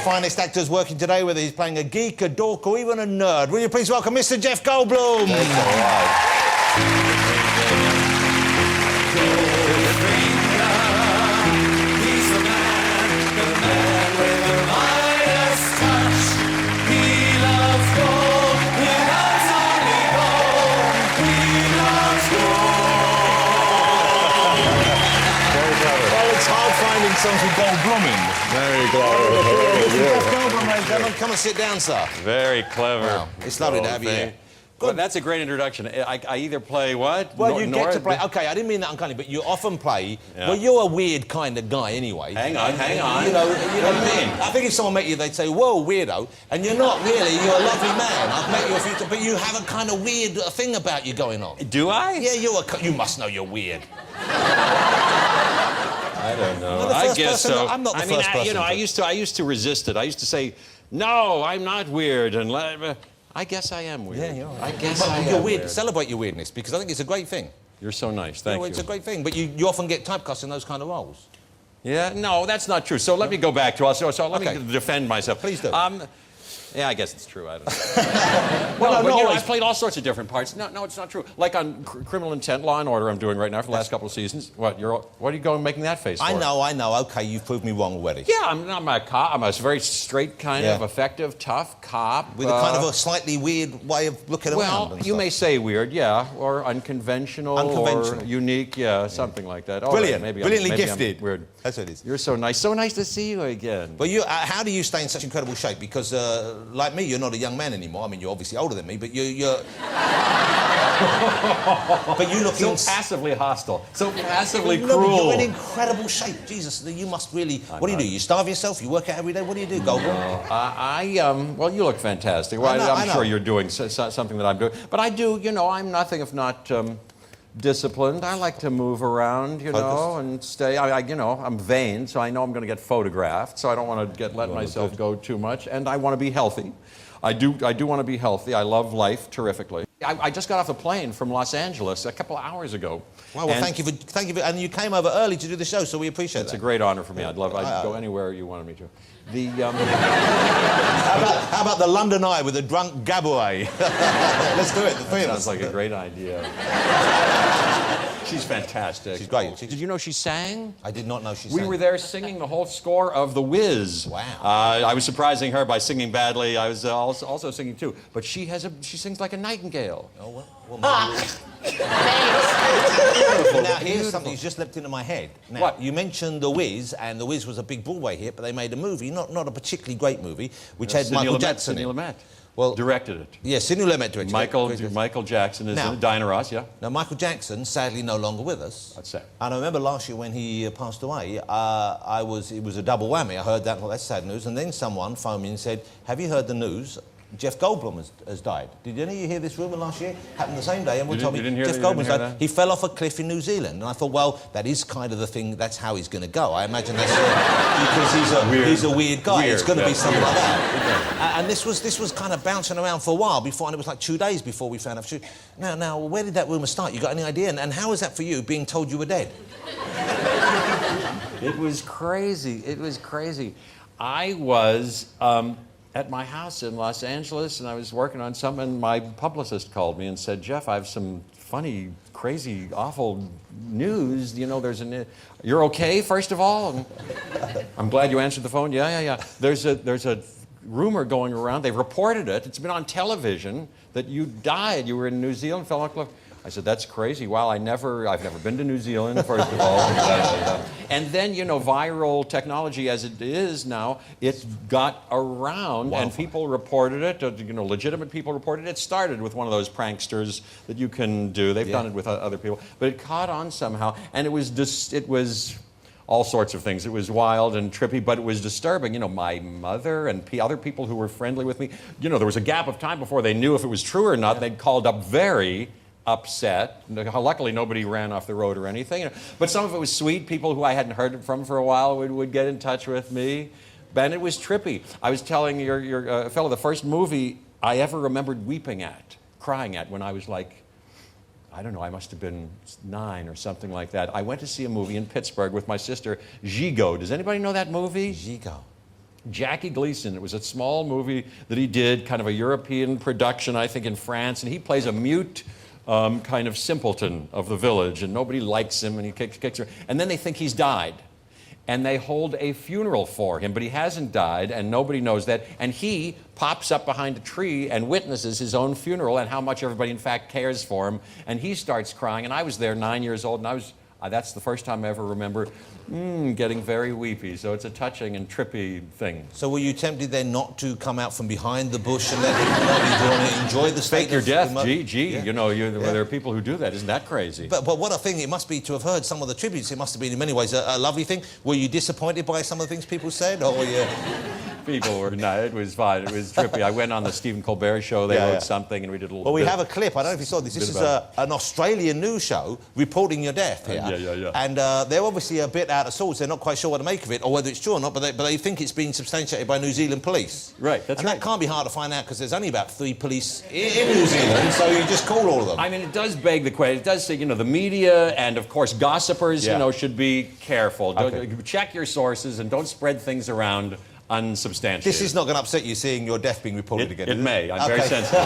finest actors working today, whether he's playing a geek, a dork, or even a nerd. Will you please welcome Mr. Jeff Goldblum? That's all right. Songs with Goldblum in. Very clever. Mr. Jeff Goldblum, ladies and gentlemen. Come and sit down, sir. Very clever. Wow. It's lovely to have you here. Well, that's a great introduction. I either play what? Well, you get to play... OK, I didn't mean that unkindly, but you often play... Yeah. Well, you're a weird kind of guy anyway. Hang on. You know what I mean? I think if someone met you, they'd say, whoa, weirdo. And you're not really. You're a lovely man. I've met you a few times, but you have a kind of weird thing about you going on. Do I? Yeah, you must know you're weird. I don't know. I guess so. I'm not the first person. You know, I used to resist it. I used to say, no, I'm not weird, and I guess I am weird. Yeah, you are. I guess I am weird. weird. Celebrate your weirdness, because I think it's a great thing. You're so nice. Thank you. It's a great thing, but you often get typecast in those kind of roles. Yeah, no, that's not true. So let me go back to us. So let me defend myself. Please do. Yeah, I guess it's true. I don't know. No, I've played all sorts of different parts. No, it's not true. Like on Criminal Intent, Law and Order, I'm doing right now for the last couple of seasons. What are you going making that face for? I know. Okay, you've proved me wrong already. Yeah, I'm a cop. I'm a very straight kind of effective, tough cop. With a kind of a slightly weird way of looking around. Well, you may say weird, yeah, or unconventional, or unique, something like that. Brilliant. Brilliantly gifted. I'm weird. That's what it is. You're so nice. So nice to see you again. But how do you stay in such incredible shape? Because, like me, you're not a young man anymore. I mean, you're obviously older than me, but you're... But you look... So passively hostile. So passively cruel. You're in incredible shape. Jesus, you must really... What do? You starve yourself? You work out every day? What do you do, Goldblum? Well, you look fantastic. Well, I'm sure you're doing something that I'm doing. But I do, I'm nothing if not... disciplined. I like to move around, and stay. I'm vain, so I know I'm going to get photographed. So I don't want to let myself go too much, and I want to be healthy. I do want to be healthy. I love life terrifically. I just got off the plane from Los Angeles a couple of hours ago. Wow, well, thank you for, and you came over early to do the show, so we appreciate that. It's a great honor for me. I'd go anywhere you wanted me to. How about the London Eye with a drunk Gabouet? Let's do it, the three of us. Sounds like a great idea. She's fantastic. She's great. Did you know she sang? I did not know she sang. We were there singing the whole score of The Wiz. Wow. I was surprising her by singing badly. I was also singing too. But she sings like a nightingale. Oh, well maybe. Now, here's something that's just leapt into my head. Now, what? You mentioned The Wiz, and The Wiz was a big Broadway hit, but they made a movie, not a particularly great movie, which had Michael Jackson in it. Well, directed it. Yeah, Sidney Lumet directed it. Michael Jackson is in Diana Ross, yeah. Now, Michael Jackson, sadly, no longer with us. That's sad. And I remember last year when he passed away, it was a double whammy. I heard that, well, that's sad news. And then someone phoned me and said, have you heard the news? Jeff Goldblum has died. Did any of you hear this rumour last year? Happened the same day, and told me Jeff Goldblum's died. He fell off a cliff in New Zealand, and I thought, well, that is kind of the thing. That's how he's going to go. I imagine that's because he's a weird guy. It's going to be something like that. And this was kind of bouncing around for a while before, and it was like 2 days before we found out. Now, where did that rumour start? You got any idea? And how was that for you, being told you were dead? It was crazy. It was crazy. I was. At my house in Los Angeles, and I was working on something, and my publicist called me and said, Jeff, I have some funny, crazy, awful news. You're okay, first of all? And I'm glad you answered the phone. Yeah. There's a rumor going around. They've reported it. It's been on television that you died. You were in New Zealand, fell off a cliff. I said, that's crazy. Wow, I've never been to New Zealand, first of all. And then, viral technology as it is now, it's got around, and people reported it, legitimate people reported it. It started with one of those pranksters that you can do. They've done it with other people. But it caught on somehow, and it was all sorts of things. It was wild and trippy, but it was disturbing. My mother and other people who were friendly with me, there was a gap of time before they knew if it was true or not. They'd called up very upset. Luckily, nobody ran off the road or anything. But some of it was sweet. People who I hadn't heard from for a while would get in touch with me. And it was trippy. I was telling your fellow, the first movie I ever remembered crying at when I was like, I don't know, I must have been 9 or something like that. I went to see a movie in Pittsburgh with my sister, Gigot. Does anybody know that movie? Gigot. Jackie Gleason. It was a small movie that he did, kind of a European production, I think, in France, and he plays a mute kind of simpleton of the village, and nobody likes him, and he kicks her. And then they think he's died, and they hold a funeral for him, but he hasn't died, and nobody knows that. And he pops up behind a tree and witnesses his own funeral and how much everybody, in fact, cares for him. And he starts crying, and I was there 9 years old, and that's the first time I ever remember getting very weepy. So it's a touching and trippy thing. So were you tempted then not to come out from behind the bush and let him enjoy the state Fake your death, gee, yeah. you know, there are people who do that. Isn't that crazy? But what a thing it must be to have heard some of the tributes. It must have been in many ways a lovely thing. Were you disappointed by some of the things people said, or were you... People were, no, it was fine. It was trippy. I went on the Stephen Colbert show. They wrote something, and we did a little Well, we have a clip. I don't know if you saw this. This is an Australian news show reporting your death here. Yeah. And they're obviously a bit out of sorts. They're not quite sure what to make of it, or whether it's true or not, but they think it's been substantiated by New Zealand police. Right, that's right. And that can't be hard to find out, because there's only about 3 police in New Zealand, so you just call all of them. I mean, it does beg the question. It does say, you know, the media and, of course, gossipers, you know, should be careful. Okay. Check your sources and don't spread things around unsubstantiated. This is not going to upset you, seeing your death being reported again. It may. I'm very sensitive.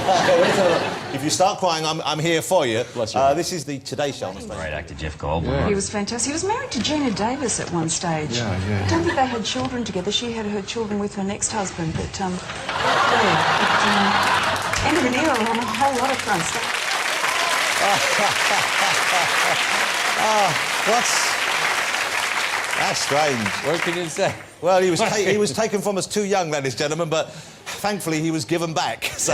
If you start crying, I'm here for you. Bless you. This is the Today Show. Great actor, Jeff Goldblum. He was fantastic. He was married to Gina Davis at one stage. I don't think they had children together. She had her children with her next husband, but end of an era on a whole lot of fronts. That's strange. What can you say? Well, he was taken from us too young, ladies and gentlemen, but thankfully he was given back. So